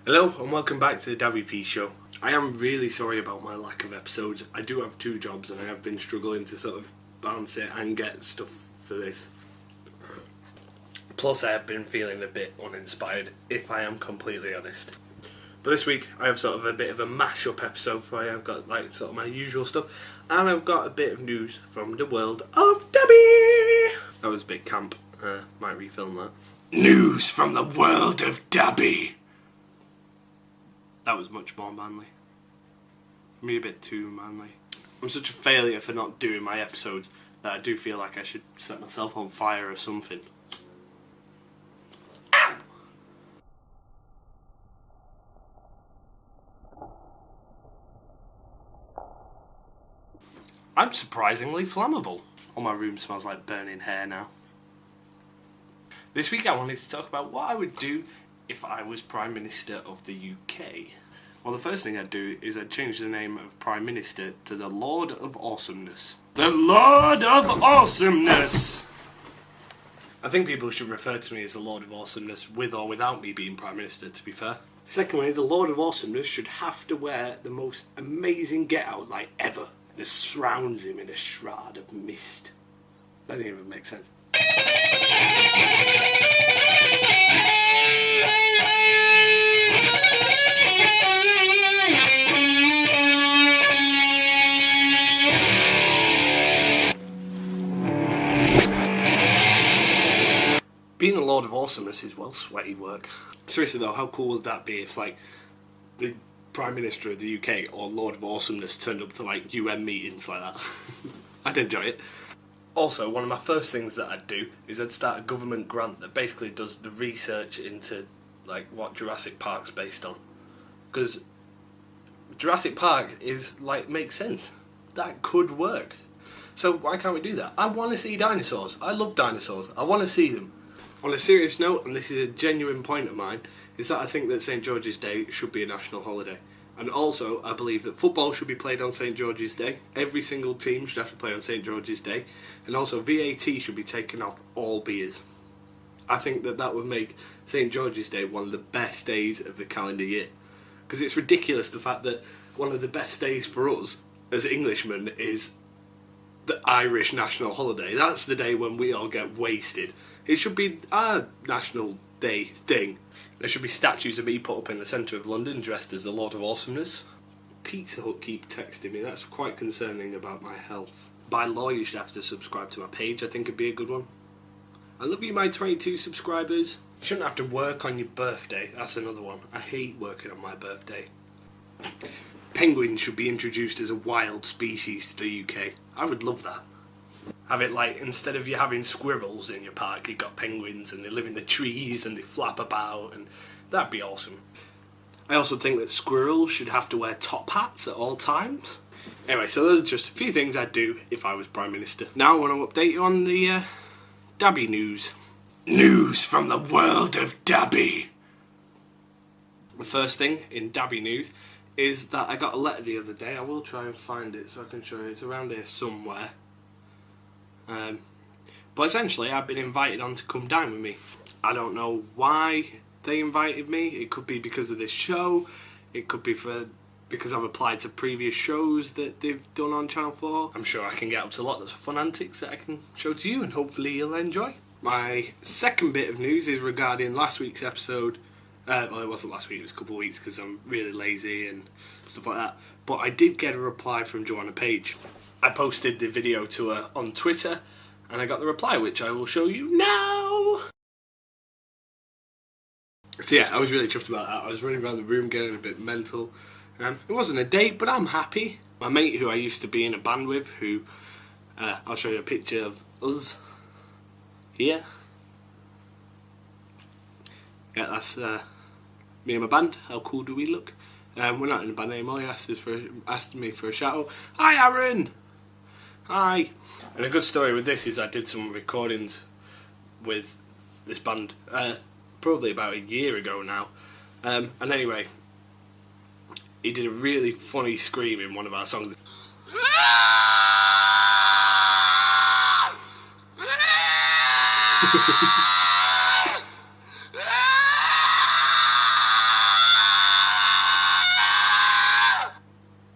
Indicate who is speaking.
Speaker 1: Hello and welcome back to the Dabby show. I am really sorry about my lack of episodes. I do have two jobs and I have been struggling to sort of balance it and get stuff for this. Plus I have been feeling a bit uninspired, if I am completely honest. But this week I have sort of a bit of a mash-up episode for you. I've got like sort of my usual stuff and I've got a bit of news from the world of Dabby! That was a bit camp. Might refilm that. News from the world of Dabby! That was much more manly. For me, a bit too manly. I'm such a failure for not doing my episodes that I do feel like I should set myself on fire or something. Ow! I'm surprisingly flammable. All my room smells like burning hair now. This week I wanted to talk about what I would do if I was Prime Minister of the UK. Well, the first thing I'd do is I'd change the name of Prime Minister to the Lord of Awesomeness. The Lord of Awesomeness! I think people should refer to me as the Lord of Awesomeness with or without me being Prime Minister, to be fair. Secondly, the Lord of Awesomeness should have to wear the most amazing get-out like ever that surrounds him in a shroud of mist. That didn't even make sense. Being the Lord of Awesomeness is well sweaty work. Seriously though, how cool would that be if like the Prime Minister of the UK or Lord of Awesomeness turned up to like UN meetings like that? I'd enjoy it. Also, one of my first things that I'd do is I'd start a government grant that basically does the research into like what Jurassic Park's based on. Because Jurassic Park is like, makes sense. That could work. So why can't we do that? I want to see dinosaurs. I love dinosaurs. I want to see them. On a serious note, and this is a genuine point of mine, is that I think that St George's Day should be a national holiday. And also, I believe that football should be played on St George's Day. Every single team should have to play on St George's Day. And also, VAT should be taken off all beers. I think that that would make St George's Day one of the best days of the calendar year. Because it's ridiculous the fact that one of the best days for us, as Englishmen, is the Irish national holiday. That's the day when we all get wasted. It should be our national day thing. There should be statues of me put up in the centre of London dressed as the Lord of Awesomeness. Pizza Hut keep texting me, that's quite concerning about my health. By law you should have to subscribe to my page, I think it'd be a good one. I love you my 22 subscribers. You shouldn't have to work on your birthday, that's another one. I hate working on my birthday. Penguins should be introduced as a wild species to the UK. I would love that. Have it like, instead of you having squirrels in your park, you've got penguins and they live in the trees and they flap about, and that'd be awesome. I also think that squirrels should have to wear top hats at all times. Anyway, so those are just a few things I'd do if I was Prime Minister. Now I want to update you on the Dabby news. News from the world of Dabby! The first thing in Dabby news is that I got a letter the other day. I will try and find it so I can show you. It's around here somewhere. But essentially I've been invited on to come dine with me. I don't know why they invited me. It could be because of this show. It could be because I've applied to previous shows that they've done on Channel 4. I'm sure I can get up to lots of fun antics that I can show to you and hopefully you'll enjoy. My second bit of news is regarding last week's episode. Well, it wasn't last week, it was a couple of weeks because I'm really lazy and stuff like that. But I did get a reply from Joanna Page. I posted the video to her on Twitter and I got the reply, which I will show you now. So yeah, I was really chuffed about that. I was running around the room getting a bit mental. It wasn't a date, but I'm happy. My mate who I used to be in a band with, who I'll show you a picture of us here. Yeah, that's me and my band. How cool do we look? We're not in a band anymore. He asked me for a shout out. Hi Aaron! Hi! And a good story with this is I did some recordings with this band probably about a year ago now. And anyway, he did a really funny scream in one of our songs.